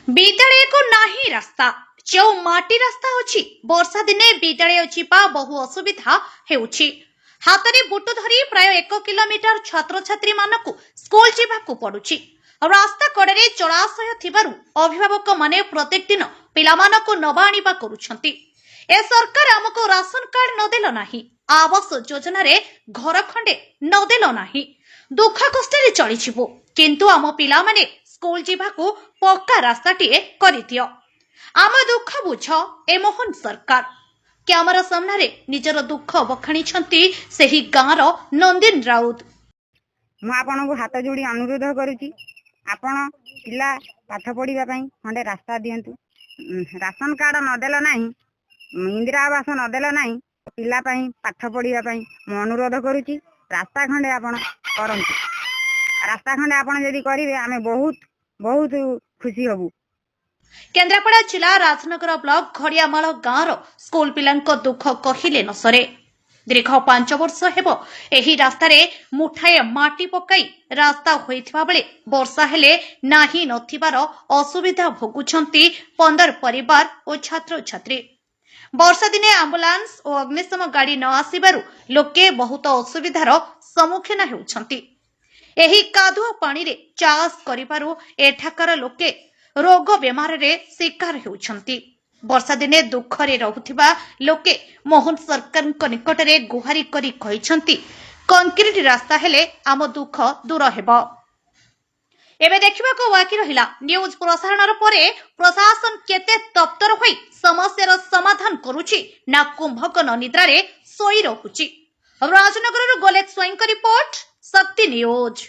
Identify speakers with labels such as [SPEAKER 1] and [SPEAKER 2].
[SPEAKER 1] विद्यालय को नाही रास्ता जो माटी रास्ता अछि वर्षा दिने विद्यालय जीवा बहु असुविधा हेउछि। हातरे बुट धरी प्राय 1 किलोमीटर छात्र छात्री मानकु स्कूल जीवाकु पडुछि। रास्ता कड़े जलाशय थिबारु अभिभावक माने प्रत्येक दिन पिलामानकु नबा आनिबा करूछंती। ए सरकार हमको राशन कार्ड न देलो नाही, आवास योजना रे घर खंडे न देलो नाही, दुख कष्ट चली छिबो, किंतु आम पिला माने स्कूल जीवाकु पक्का रास्ताटीए करिदियो। आम दुख बुझ ए मोहन सरकार। क्यामेरा सामने निजर दुख बखाणी सेही गाँर नंदिन राउत।
[SPEAKER 2] मु आपन को हाथ जोड़ी अनुरोध करुची, आपण पिला पाठ पढ़िबा पई खंडे रास्ता दियंतु। राशन कार्ड नदेला नाही, इंदिरा आवास नदेला नाही, पिला पई पाठ पढ़िबा पई मु अनुरोध करुची। रास्ता खंडे आपण करंतु। रास्ता खंडे आपण यदि करिवे आमे बहुत बहुत खुशी हबु।
[SPEAKER 1] केन्द्रापड़ा जिला राजनगर ब्लॉक घड़ियामाल गाँव स्कूल पिलांको दुख कहिले न सरे। दीर्घ 5 वर्ष हेबो एही रास्तारे मुठाए माटी पकाई रास्ता होइथिबा बेले वर्षा हेले नाही नथिबार असुविधा भोगुछंती 15 परिवार और छात्र छात्री। वर्षा दिने एम्बुलेंस और अग्निशम गाड़ी न आसिबारु लोके बहुत असुविधार सम्मुखीन हेउछंती। एही कादुआ पानी रे चाष करिबारु एठाकर लोके रोग बेमार रे शिकार हेउछंती। वर्षा दिने दुख रे रहुथिबा लोके मोहन सरकार निकट रे गुहारी करी कहिछंती कंक्रीट रास्ता हेले आम दुख दूर हेबो। एबे देखिबाको बाकी रहिला न्यूज प्रसारणर परे प्रशासन केते तप्तर होई समस्यार समाधान करूची ना कुंभकर्ण निद्रा रे सोई रहुची। राजनगर गोलेक स्वयं रिपोर्ट शक्ति न्यूज।